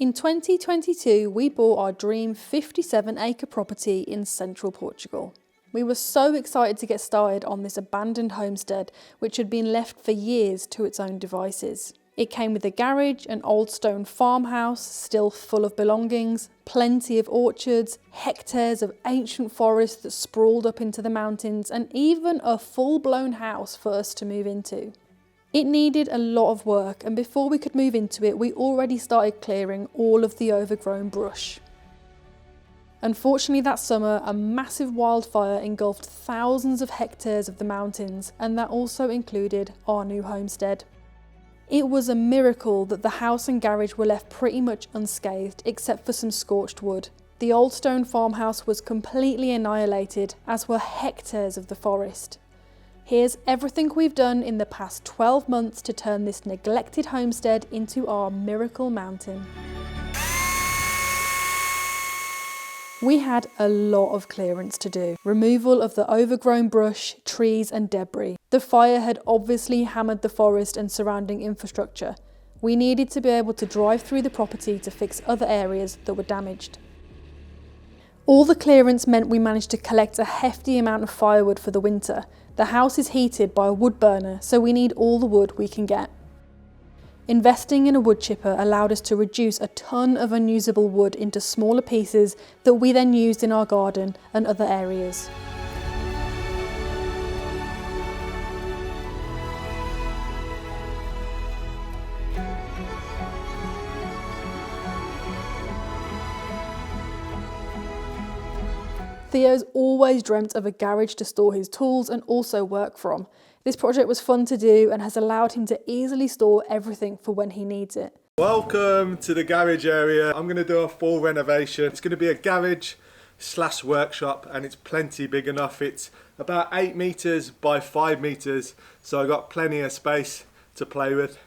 In 2022, we bought our dream 57-acre property in Central Portugal. We were so excited to get started on this abandoned homestead, which had been left for years to its own devices. It came with a garage, an old stone farmhouse still full of belongings, plenty of orchards, hectares of ancient forest that sprawled up into the mountains, and even a full-blown house for us to move into. It needed a lot of work, and before we could move into it, we already started clearing all of the overgrown brush. Unfortunately, that summer, a massive wildfire engulfed thousands of hectares of the mountains, and that also included our new homestead. It was a miracle that the house and garage were left pretty much unscathed, except for some scorched wood. The old stone farmhouse was completely annihilated, as were hectares of the forest. Here's everything we've done in the past 12 months to turn this neglected homestead into our miracle mountain. We had a lot of clearance to do. Removal of the overgrown brush, trees and debris. The fire had obviously hammered the forest and surrounding infrastructure. We needed to be able to drive through the property to fix other areas that were damaged. All the clearance meant we managed to collect a hefty amount of firewood for the winter. The house is heated by a wood burner, so we need all the wood we can get. Investing in a wood chipper allowed us to reduce a ton of unusable wood into smaller pieces that we then used in our garden and other areas. Theo's always dreamt of a garage to store his tools and also work from. This project was fun to do and has allowed him to easily store everything for when he needs it. Welcome to the garage area. I'm going to do a full renovation. It's going to be a garage / workshop, and it's plenty big enough. It's about 8 meters by 5 meters, so I've got plenty of space to play with.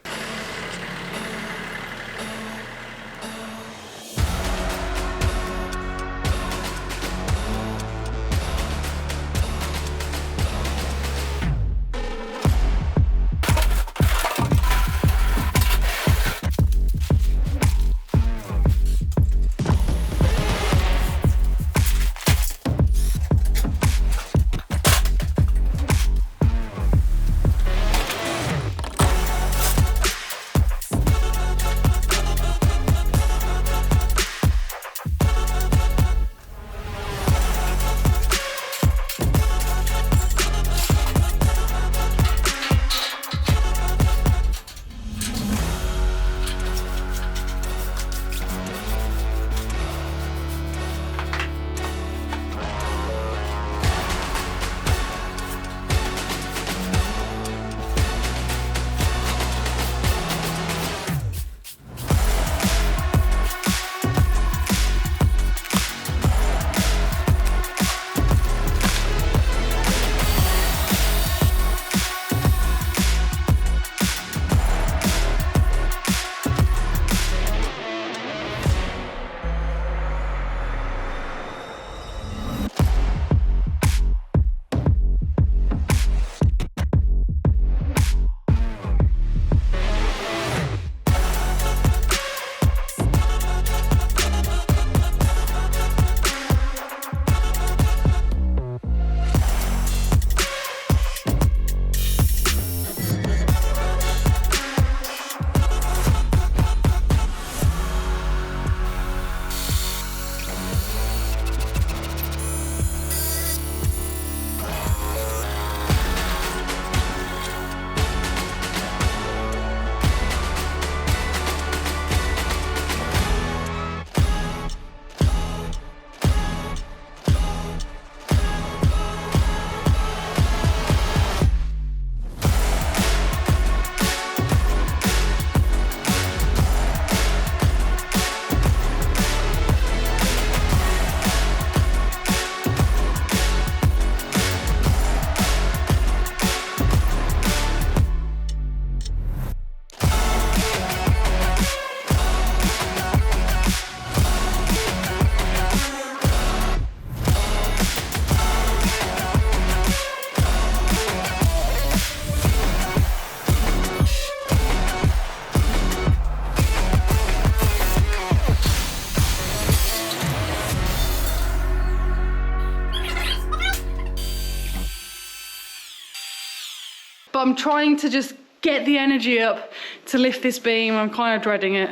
but I'm trying to just get the energy up to lift this beam. I'm kind of dreading it.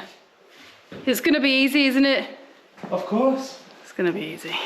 It's gonna be easy, isn't it? Of course. It's gonna be easy.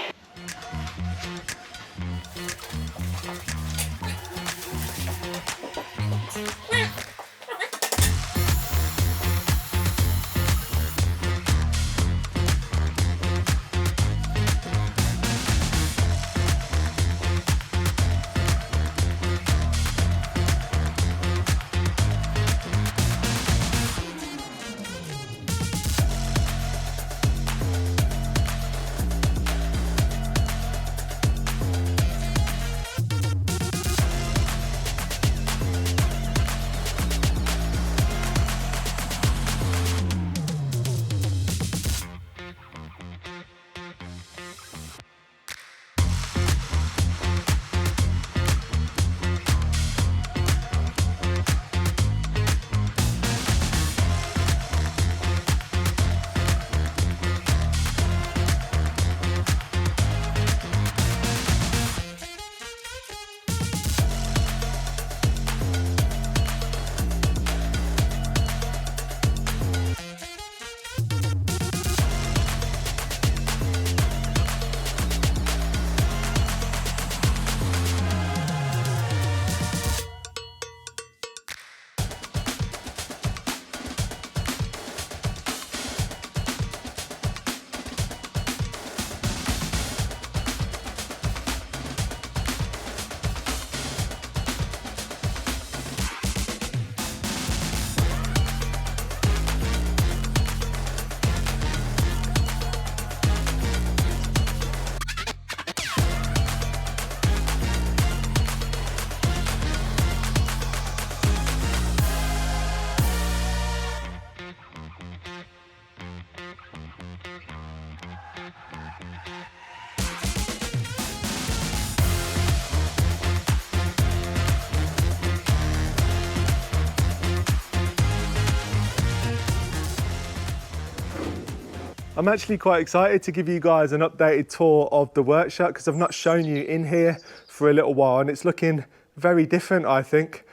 I'm actually quite excited to give you guys an updated tour of the workshop because I've not shown you in here for a little while and it's looking very different, I think.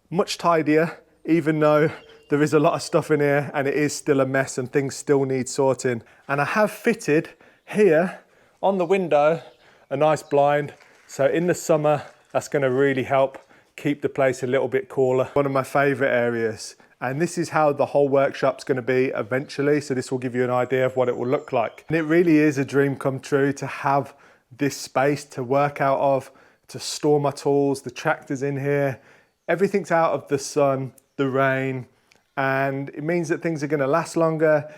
Much tidier, even though there is a lot of stuff in here and it is still a mess and things still need sorting. And I have fitted here on the window a nice blind. So in the summer, that's going to really help keep the place a little bit cooler. One of my favorite areas. And this is how the whole workshop's going to be eventually. So this will give you an idea of what it will look like. And it really is a dream come true to have this space to work out of, to store my tools, the tractor's in here. Everything's out of the sun, the rain, and it means that things are going to last longer.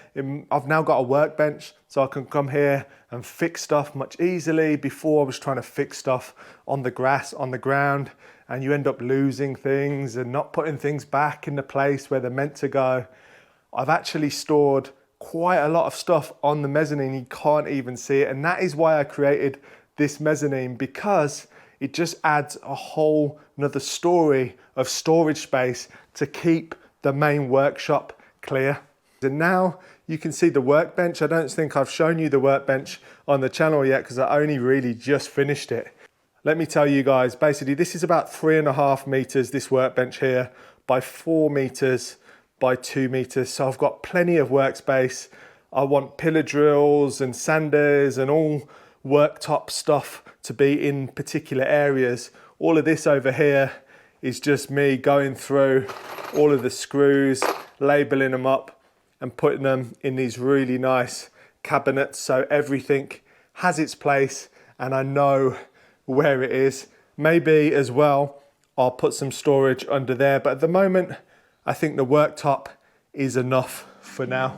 I've now got a workbench, so I can come here and fix stuff much easily. Before I was trying to fix stuff on the grass, on the ground, and you end up losing things and not putting things back in the place where they're meant to go. I've actually stored quite a lot of stuff on the mezzanine. You can't even see it. And that is why I created this mezzanine, because it just adds a whole another story of storage space to keep the main workshop clear. And now you can see the workbench. I don't think I've shown you the workbench on the channel yet because I only really just finished it. Let me tell you guys, basically this is about 3.5 meters, this workbench here, by 4 meters by 2 meters. So I've got plenty of workspace. I want pillar drills and sanders and all worktop stuff to be in particular areas. All of this over here is just me going through all of the screws, labeling them up and putting them in these really nice cabinets. So everything has its place and I know where it is. Maybe as well, I'll put some storage under there. But at the moment, I think the worktop is enough for now.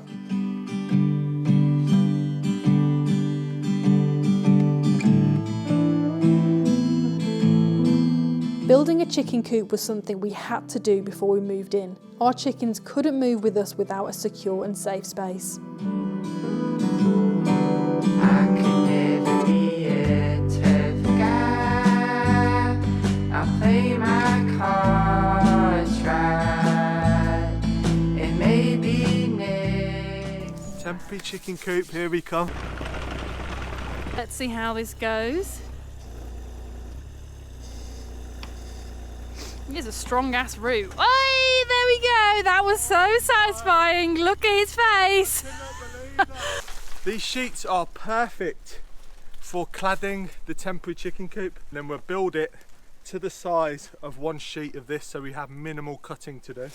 Building a chicken coop was something we had to do before we moved in. Our chickens couldn't move with us without a secure and safe space. Temporary chicken coop, here we come. Let's see how this goes. It is a strong ass root. Oh, there we go. That was so satisfying. Look at his face. These sheets are perfect for cladding the temporary chicken coop. And then we'll build it to the size of one sheet of this so we have minimal cutting to do.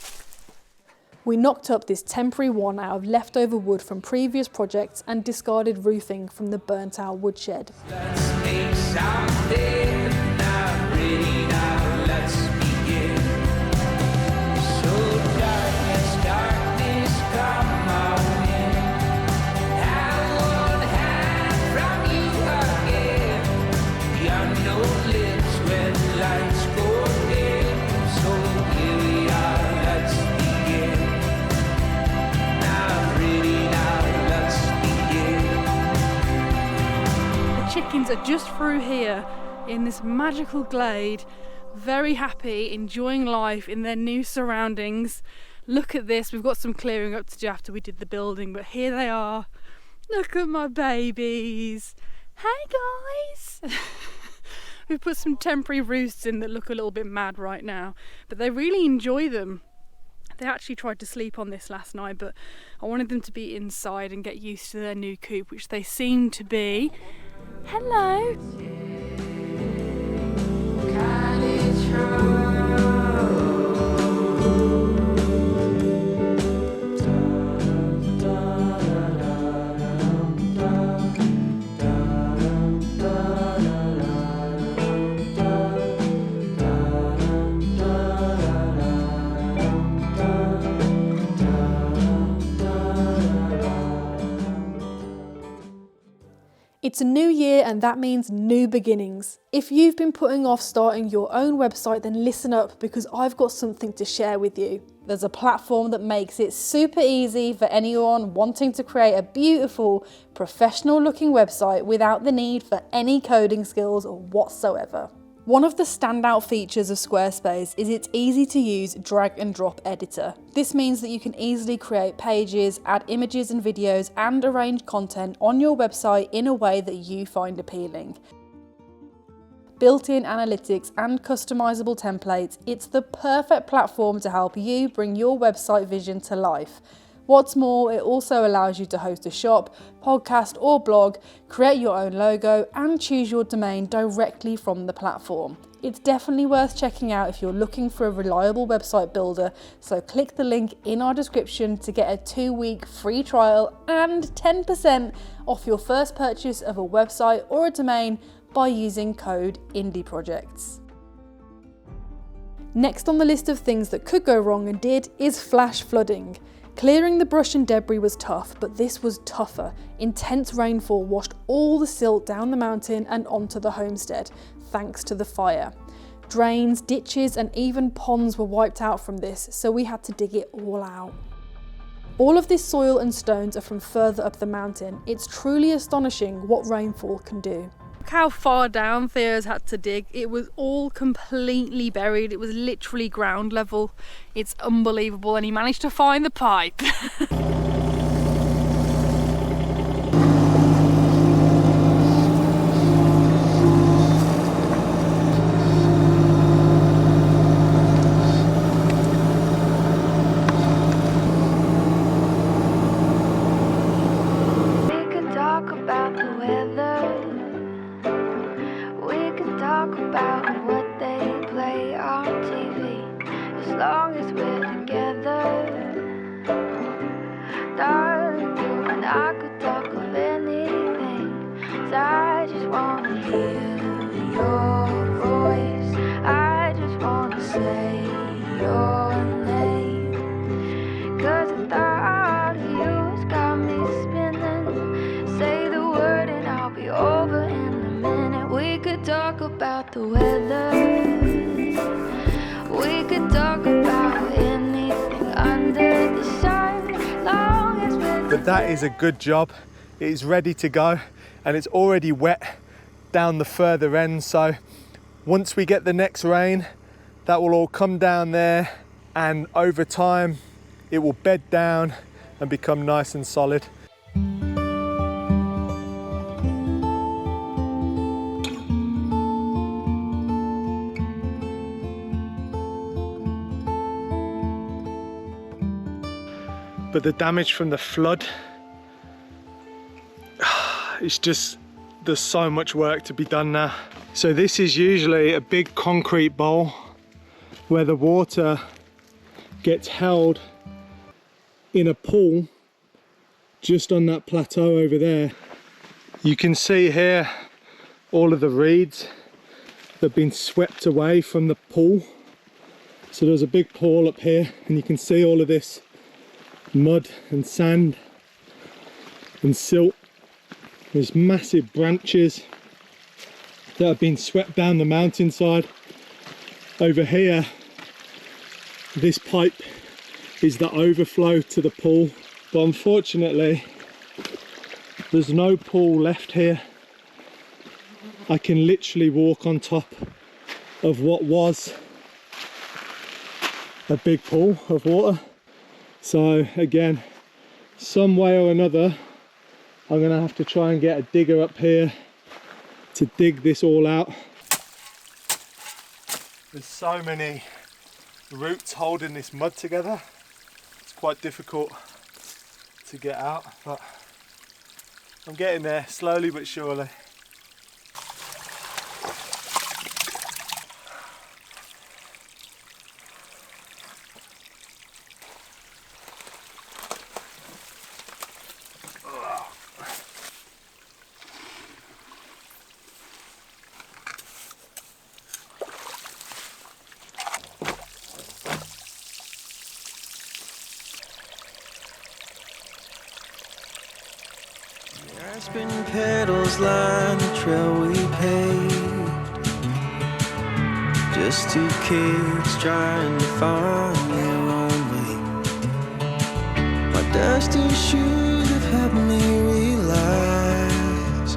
We knocked up this temporary one out of leftover wood from previous projects and discarded roofing from the burnt out woodshed. Let's make something now, ready now, let's begin. So darkness, darkness, come on in. I won't hide from you again. Beyond no lips when lights go dim. So here we are, let's begin. Now, ready now, let's begin. The chickens are just through here in this magical glade, very happy, enjoying life in their new surroundings. Look at this, we've got some clearing up to do after we did the building, but here they are. Look at my babies. Hey guys! We've put some temporary roosts in that look a little bit mad right now, but they really enjoy them. They actually tried to sleep on this last night, but I wanted them to be inside and get used to their new coop, which they seem to be. Hello! It's a new year and that means new beginnings. If you've been putting off starting your own website, then listen up because I've got something to share with you. There's a platform that makes it super easy for anyone wanting to create a beautiful, professional looking website without the need for any coding skills whatsoever. One of the standout features of Squarespace is its easy to use drag and drop editor. This means that you can easily create pages, add images and videos, and arrange content on your website in a way that you find appealing. Built-in analytics and customizable templates, it's the perfect platform to help you bring your website vision to life. What's more, it also allows you to host a shop, podcast or blog, create your own logo and choose your domain directly from the platform. It's definitely worth checking out if you're looking for a reliable website builder, so click the link in our description to get a 2-week free trial and 10% off your first purchase of a website or a domain by using code indieprojects. Next on the list of things that could go wrong and did is flash flooding. Clearing the brush and debris was tough, but this was tougher. Intense rainfall washed all the silt down the mountain and onto the homestead, thanks to the fire. Drains, ditches, and even ponds were wiped out from this, so we had to dig it all out. All of this soil and stones are from further up the mountain. It's truly astonishing what rainfall can do. Look how far down Theo's had to dig. It was all completely buried. It was literally ground level. It's unbelievable, and he managed to find the pipe. We could talk about the weather. We could talk about what they play on TV. As long as we're together, darling, you and I could talk of anything. So I just wanna hear your voice. I just wanna say your name. 'Cause the thought of you has got me spinning. Say the word and I'll be over in a minute. We could talk about the weather. We could talk about anything under the sun. Long as we're But that is a good job. It is ready to go and it's already wet down the further end. So once we get the next rain, that will all come down there, and over time it will bed down and become nice and solid. but the damage from the flood, it's just, there's so much work to be done now. So this is usually a big concrete bowl where the water gets held in a pool just on that plateau over there. You can see here all of the reeds that have been swept away from the pool. So there's a big pool up here, and you can see all of this mud and sand and silt. There's massive branches that have been swept down the mountainside. Over here, this pipe is the overflow to the pool, but unfortunately there's no pool left here. I can literally walk on top of what was a big pool of water. So again, some way or another, I'm gonna have to try and get a digger up here to dig this all out. There's so many roots holding this mud together. It's quite difficult to get out, but I'm getting there slowly but surely. Spinning petals line the trail we paved. Just two kids trying to find their own way. My dusty shoes have helped me realize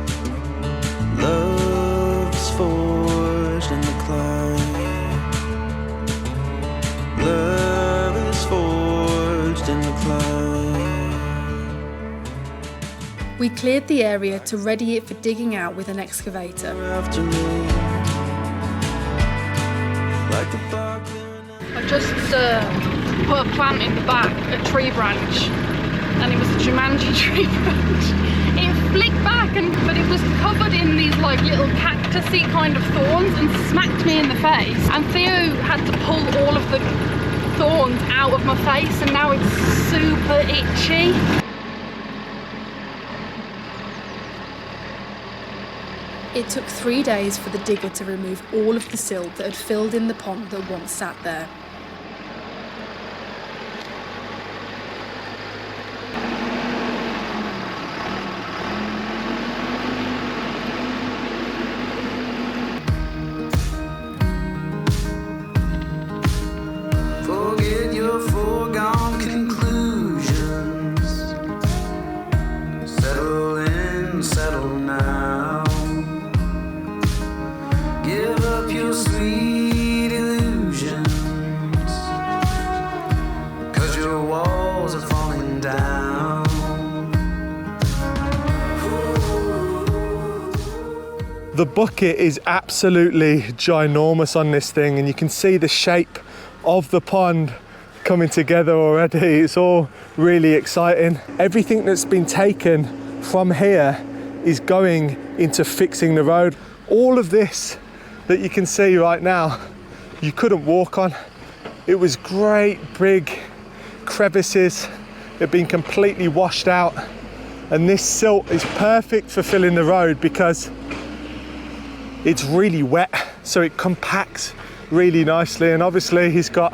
love is forged in the climb. Love is forged in the climb. We cleared the area to ready it for digging out with an excavator. After me, like the bark I just put a plant in the back, a tree branch, and it was a Jumanji tree branch. It flicked back, but it was covered in these like little cactusy kind of thorns and smacked me in the face. And Theo had to pull all of the thorns out of my face, and now it's super itchy. It took 3 days for the digger to remove all of the silt that had filled in the pond that once sat there. forget your foregone conclusions. Settle in, settle now. Give up your sweet illusions, 'cause your walls are falling down. The bucket is absolutely ginormous on this thing, and you can see the shape of the pond coming together already. It's all really exciting. Everything that's been taken from here is going into fixing the road. All of this that you can see right now, you couldn't walk on. It was great big crevices that had been completely washed out, and this silt is perfect for filling the road because it's really wet, so it compacts really nicely. And obviously he's got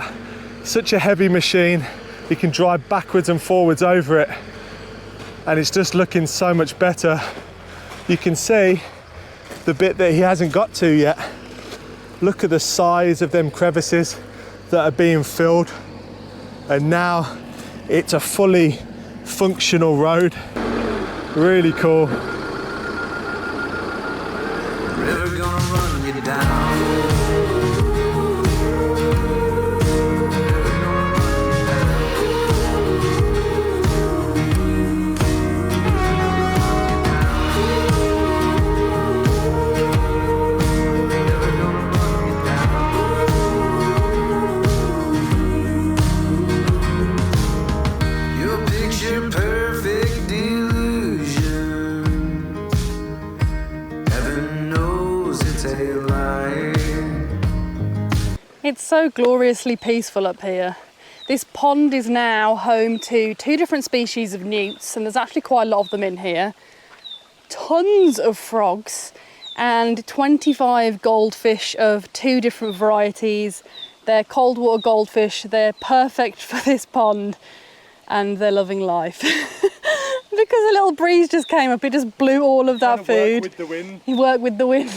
such a heavy machine, he can drive backwards and forwards over it, and it's just looking so much better. You can see the bit that he hasn't got to yet. Look at the size of them crevices that are being filled, and now it's a fully functional road. Really cool. River gonna run you down. Your It's so gloriously peaceful up here. This pond is now home to 2 different species of newts, and there's actually quite a lot of them in here. Tons of frogs and 25 goldfish of 2 different varieties. They're cold water goldfish. They're perfect for this pond and they're loving life. Because a little breeze just came up, it just blew all of that food. Work with the wind. He worked with the wind.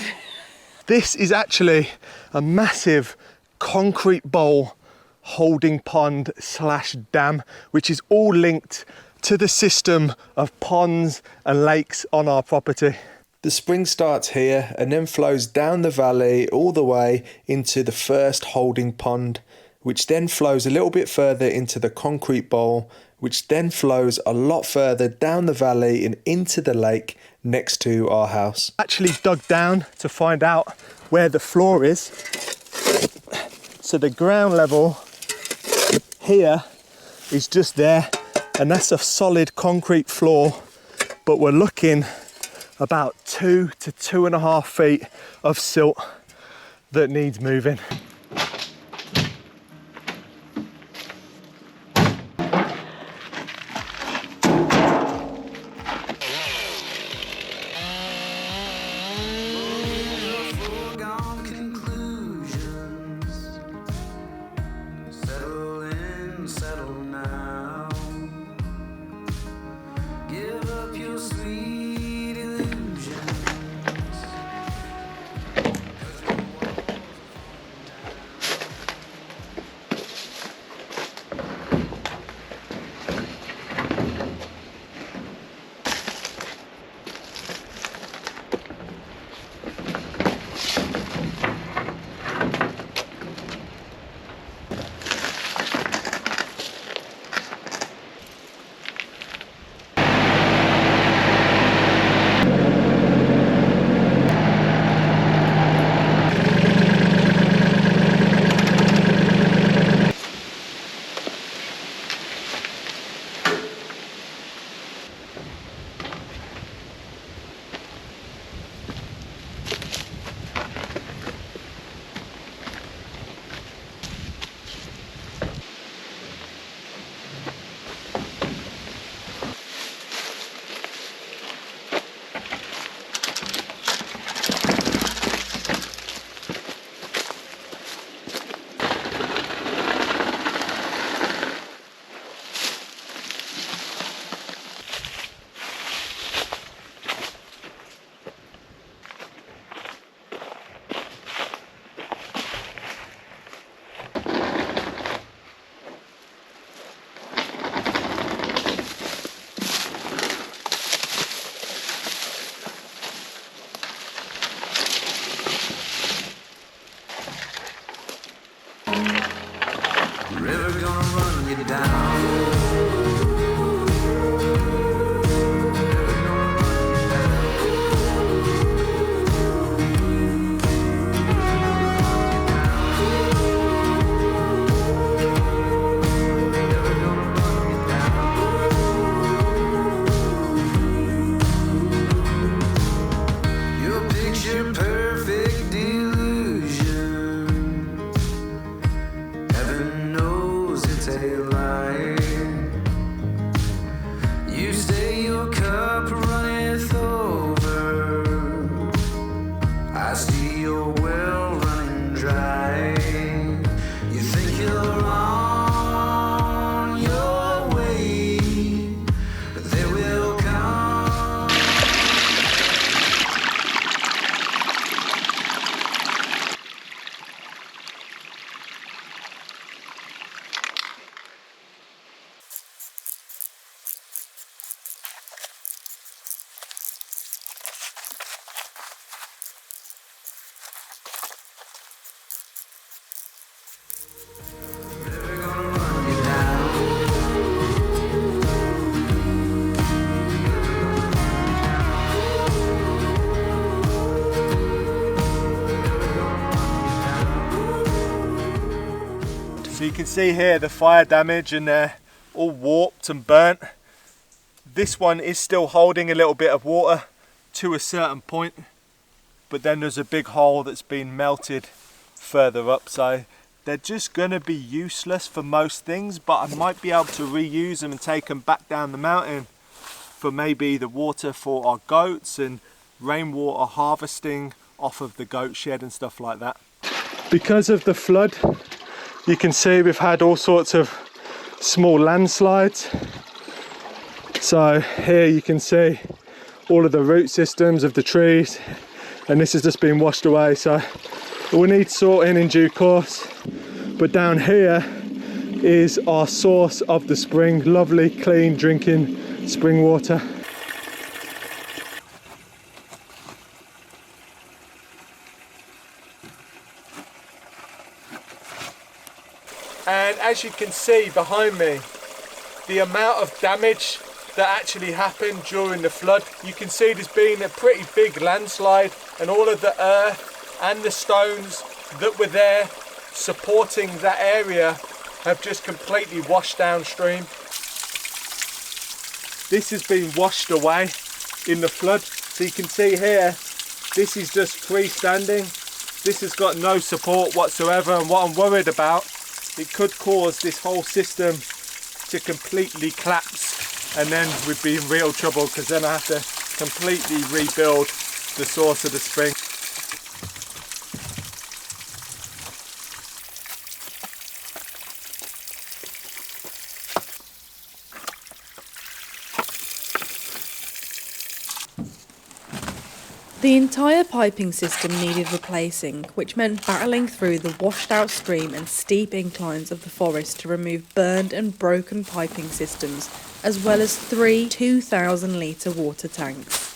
This is actually a massive concrete bowl holding pond / dam, which is all linked to the system of ponds and lakes on our property. The spring starts here and then flows down the valley all the way into the first holding pond, which then flows a little bit further into the concrete bowl, which then flows a lot further down the valley and into the lake next to our house. Actually dug down to find out where the floor is. So the ground level here is just there, and that's a solid concrete floor, but we're looking about 2 to 2.5 feet of silt that needs moving. So you can see here the fire damage, and they're all warped and burnt. This one is still holding a little bit of water to a certain point, but then there's a big hole that's been melted further up, so they're just gonna be useless for most things, but I might be able to reuse them and take them back down the mountain for maybe the water for our goats and rainwater harvesting off of the goat shed and stuff like that. Because of the flood, you can see we've had all sorts of small landslides. So here you can see all of the root systems of the trees, and this has just been washed away, so it will need sorting in due course. But down here is our source of the spring, lovely clean drinking spring water. And as you can see behind me, the amount of damage that actually happened during the flood. You can see there's been a pretty big landslide, and all of the earth and the stones that were there supporting that area have just completely washed downstream. This has been washed away in the flood. So you can see here, this is just freestanding. This has got no support whatsoever, and what I'm worried about, it could cause this whole system to completely collapse, and then we'd be in real trouble, because then I have to completely rebuild the source of the spring. The entire piping system needed replacing, which meant battling through the washed out stream and steep inclines of the forest to remove burned and broken piping systems, as well as 3 2,000 litre water tanks.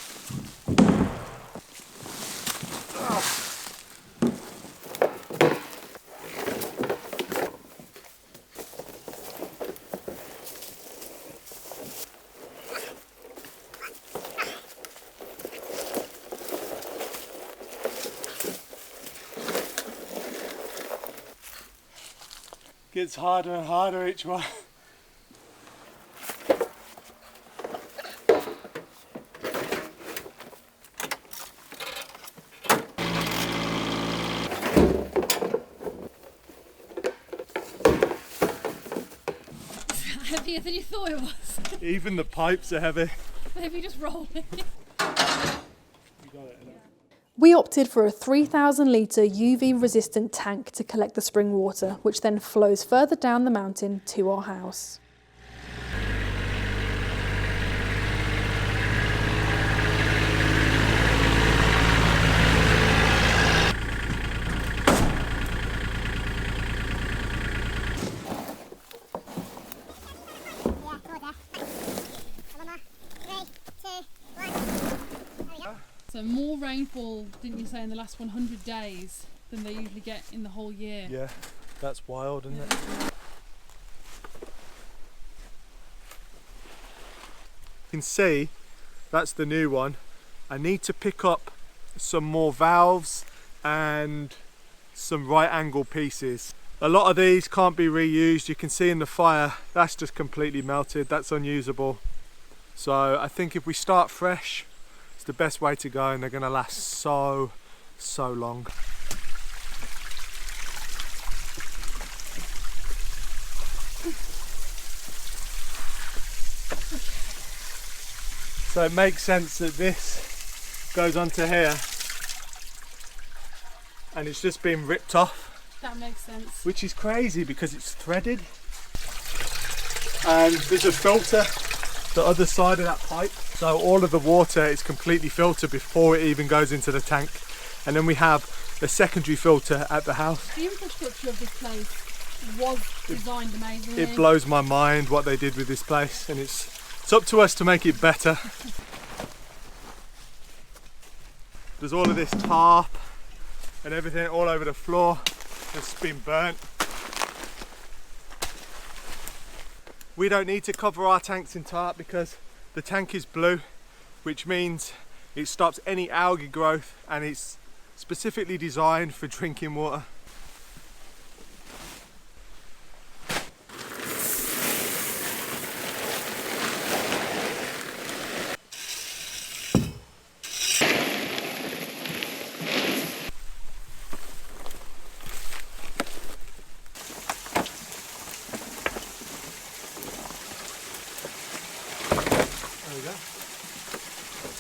Gets harder and harder each one. Heavier than you thought it was. Even the pipes are heavy. Maybe just roll it. You got it. We opted for a 3,000 litre UV resistant tank to collect the spring water, which then flows further down the mountain to our house. So more rainfall, didn't you say, in the last 100 days than they usually get in the whole year? Yeah, that's wild, isn't it? You can see that's the new one. I need to pick up some more valves and some right angle pieces. A lot of these can't be reused. You can see in the fire, that's just completely melted. That's unusable. So I think if we start fresh, it's the best way to go, and they're going to last so long. So it makes sense that this goes onto here and it's just been ripped off. That makes sense. Which is crazy because it's threaded. And there's a filter the other side of that pipe, so all of the water is completely filtered before it even goes into the tank. And then we have a secondary filter at the house. The infrastructure of this place was designed amazingly. It blows my mind what they did with this place, and it's up to us to make it better. There's all of this tarp and everything all over the floor that's been burnt. We don't need to cover our tanks in tarp because the tank is blue, which means it stops any algae growth, and it's specifically designed for drinking water.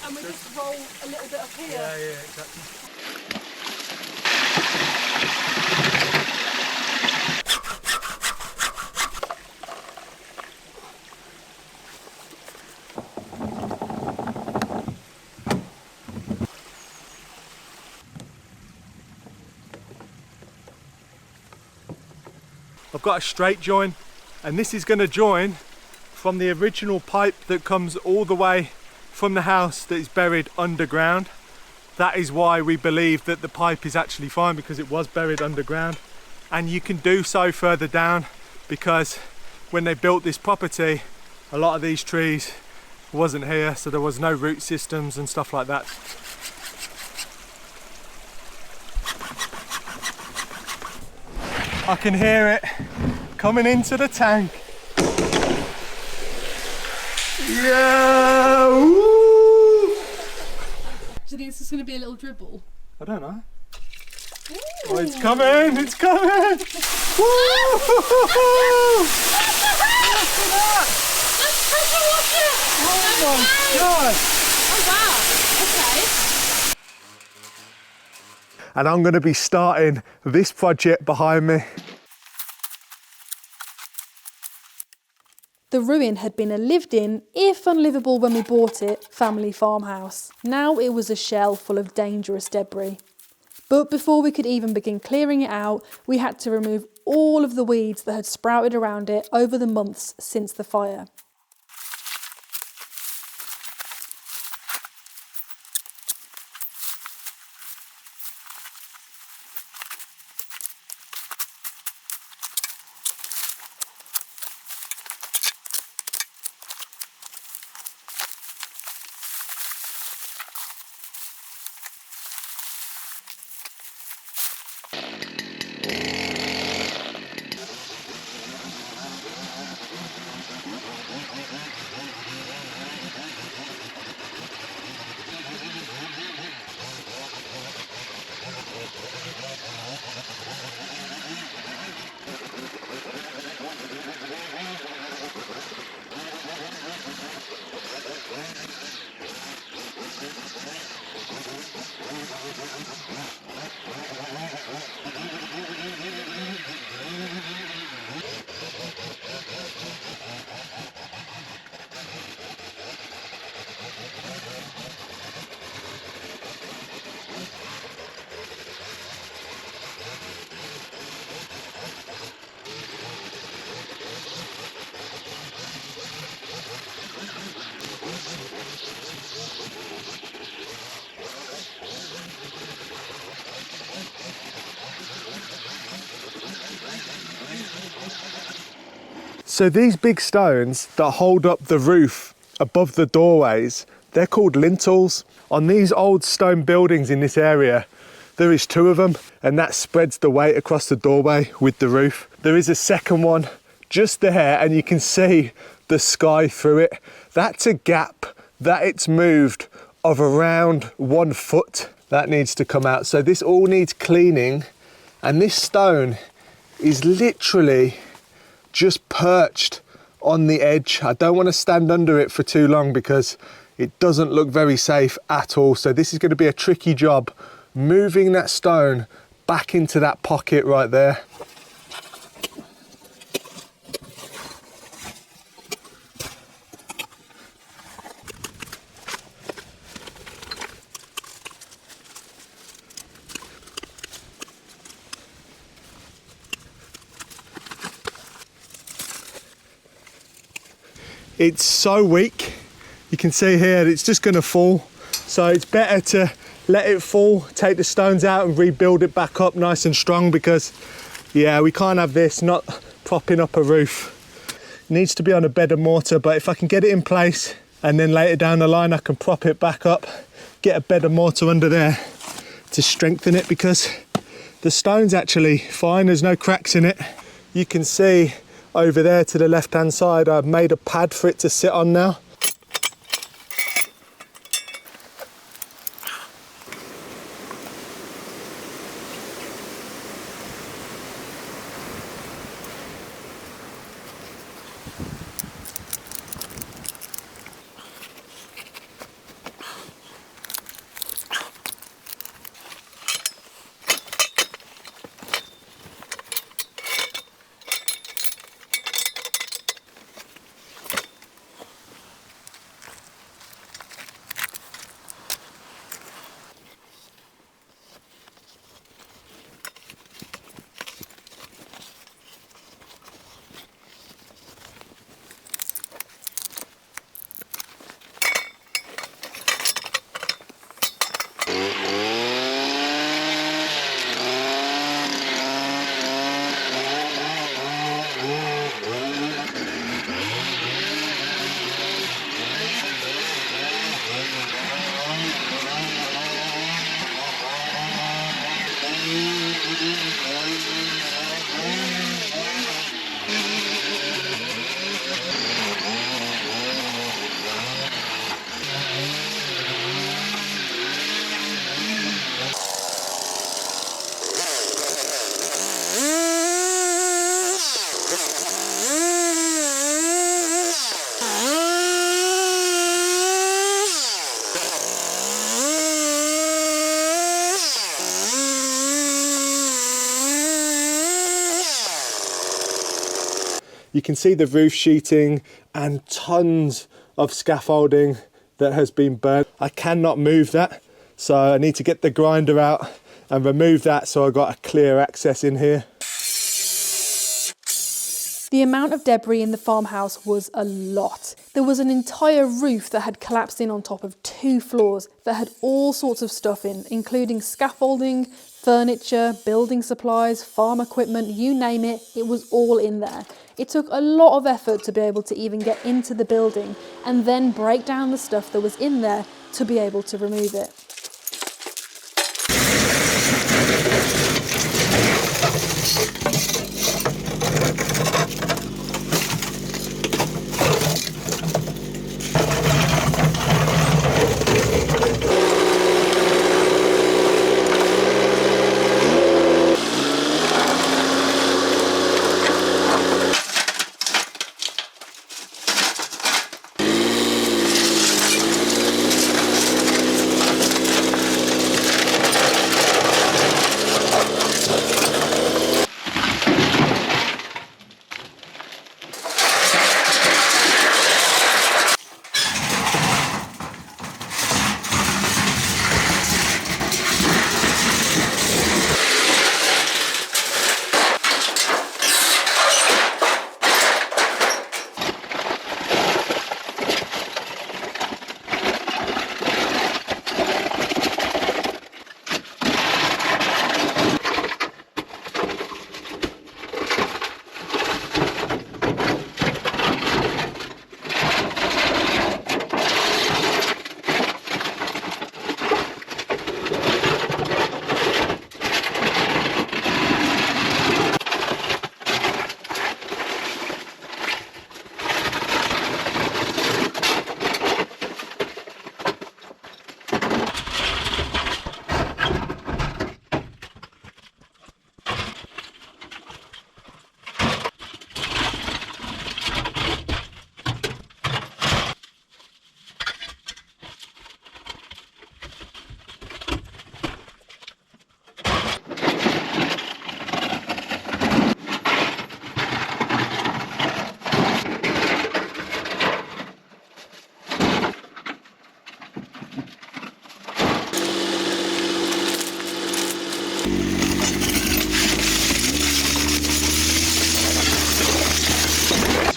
And we just roll a little bit up here. Yeah, exactly. I've got a straight join, and this is going to join from the original pipe that comes all the way from the house that is buried underground. That is why we believe that the pipe is actually fine, because it was buried underground. And you can do so further down, because when they built this property, a lot of these trees wasn't here, so there was no root systems and stuff like that. I can hear it coming into the tank. Yeah! Woo! Do you think this is going to be a little dribble? I don't know. Oh, it's coming! It's coming! Woo! Let's pressure wash it! Oh my god! Oh wow, okay. And I'm going to be starting this project behind me. The ruin had been a lived-in, if unlivable when we bought it, family farmhouse. Now it was a shell full of dangerous debris. But before we could even begin clearing it out, we had to remove all of the weeds that had sprouted around it over the months since the fire. So these big stones that hold up the roof above the doorways, they're called lintels. On these old stone buildings in this area, there is 2 of them, and that spreads the weight across the doorway with the roof. There is a second one just there, and you can see the sky through it. That's a gap that it's moved of around 1 foot. That needs to come out. So this all needs cleaning, and this stone is literally just perched on the edge. I don't want to stand under it for too long because it doesn't look very safe at all. So this is going to be a tricky job, moving that stone back into that pocket right there. It's so weak, you can see here it's just going to fall, so it's better to let it fall, take the stones out and rebuild it back up nice and strong, because yeah, we can't have this not propping up a roof. It needs to be on a bed of mortar, but if I can get it in place and then later down the line I can prop it back up, get a bed of mortar under there to strengthen it, because the stone's actually fine, there's no cracks in it. You can see over there to the left hand side I've made a pad for it to sit on now. You can see the roof sheeting and tons of scaffolding that has been burnt. I cannot move that, so I need to get the grinder out and remove that so I've got a clear access in here. The amount of debris in the farmhouse was a lot. There was an entire roof that had collapsed in on top of 2 floors that had all sorts of stuff in, including scaffolding, furniture, building supplies, farm equipment, you name it, it was all in there. It took a lot of effort to be able to even get into the building and then break down the stuff that was in there to be able to remove it.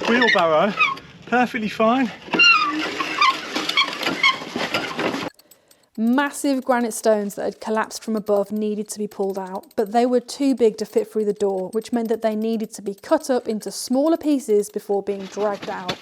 Wheelbarrow, perfectly fine. Massive granite stones that had collapsed from above needed to be pulled out, but they were too big to fit through the door, which meant that they needed to be cut up into smaller pieces before being dragged out.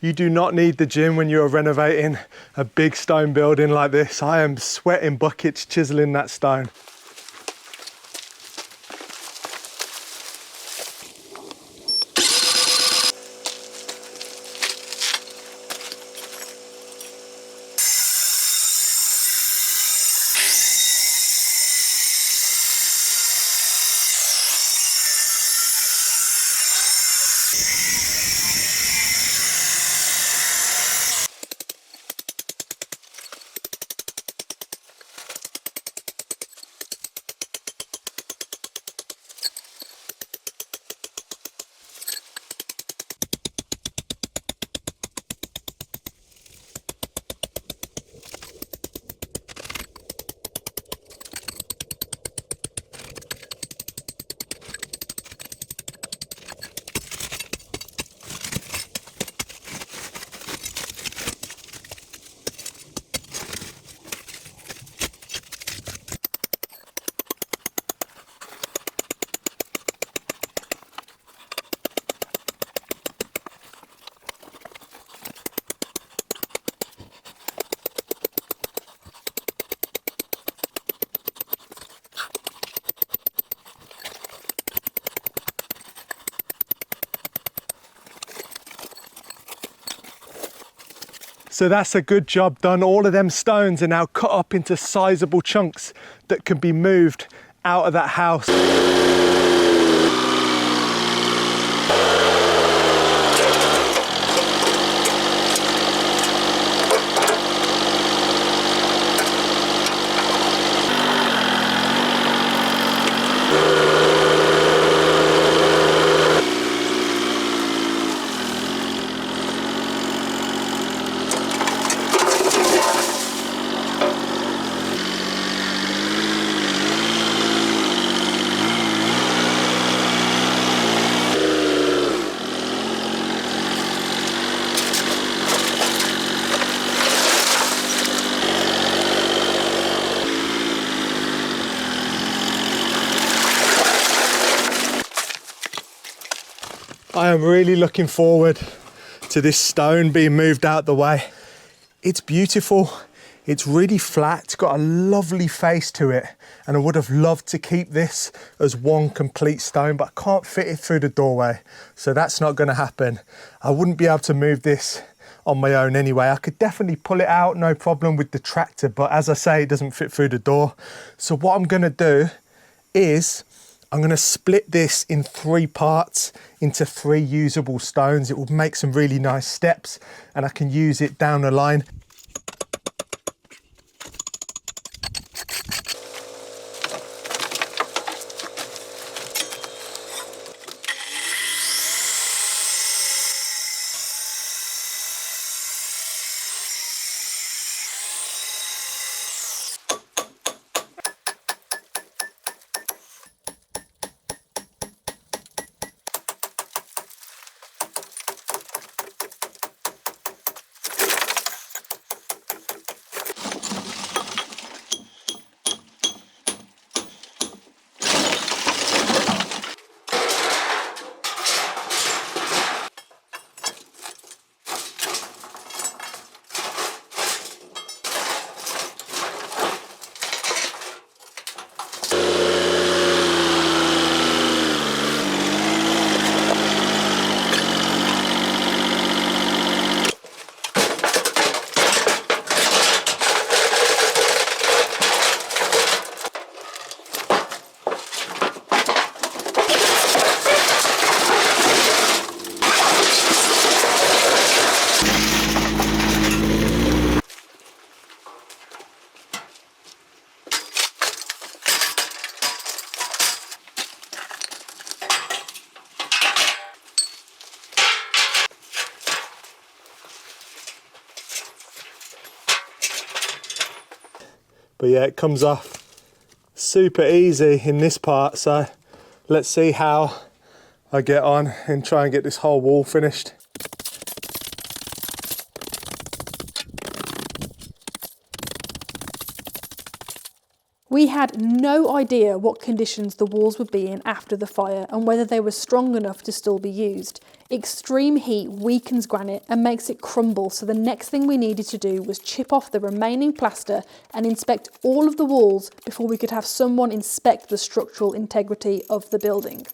You do not need the gym when you're renovating a big stone building like this. I am sweating buckets chiseling that stone. So that's a good job done. All of them stones are now cut up into sizable chunks that can be moved out of that house. I am really looking forward to this stone being moved out the way. It's beautiful, it's really flat, it's got a lovely face to it, and I would have loved to keep this as one complete stone, but I can't fit it through the doorway, so that's not going to happen. I wouldn't be able to move this on my own anyway. I could definitely pull it out, no problem, with the tractor, but as I say, it doesn't fit through the door. So what I'm going to do is I'm going to split this in 3 parts into 3 usable stones. It will make some really nice steps and I can use it down the line. But yeah, it comes off super easy in this part, so let's see how I get on and try and get this whole wall finished. We had no idea what conditions the walls would be in after the fire and whether they were strong enough to still be used. Extreme heat weakens granite and makes it crumble, so the next thing we needed to do was chip off the remaining plaster and inspect all of the walls before we could have someone inspect the structural integrity of the building.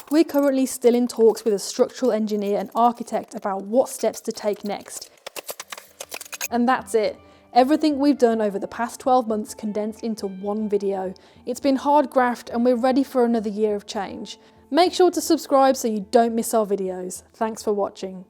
We're currently still in talks with a structural engineer and architect about what steps to take next. And that's it. Everything we've done over the past 12 months condensed into one video. It's been hard graft and we're ready for another year of change. Make sure to subscribe so you don't miss our videos. Thanks for watching.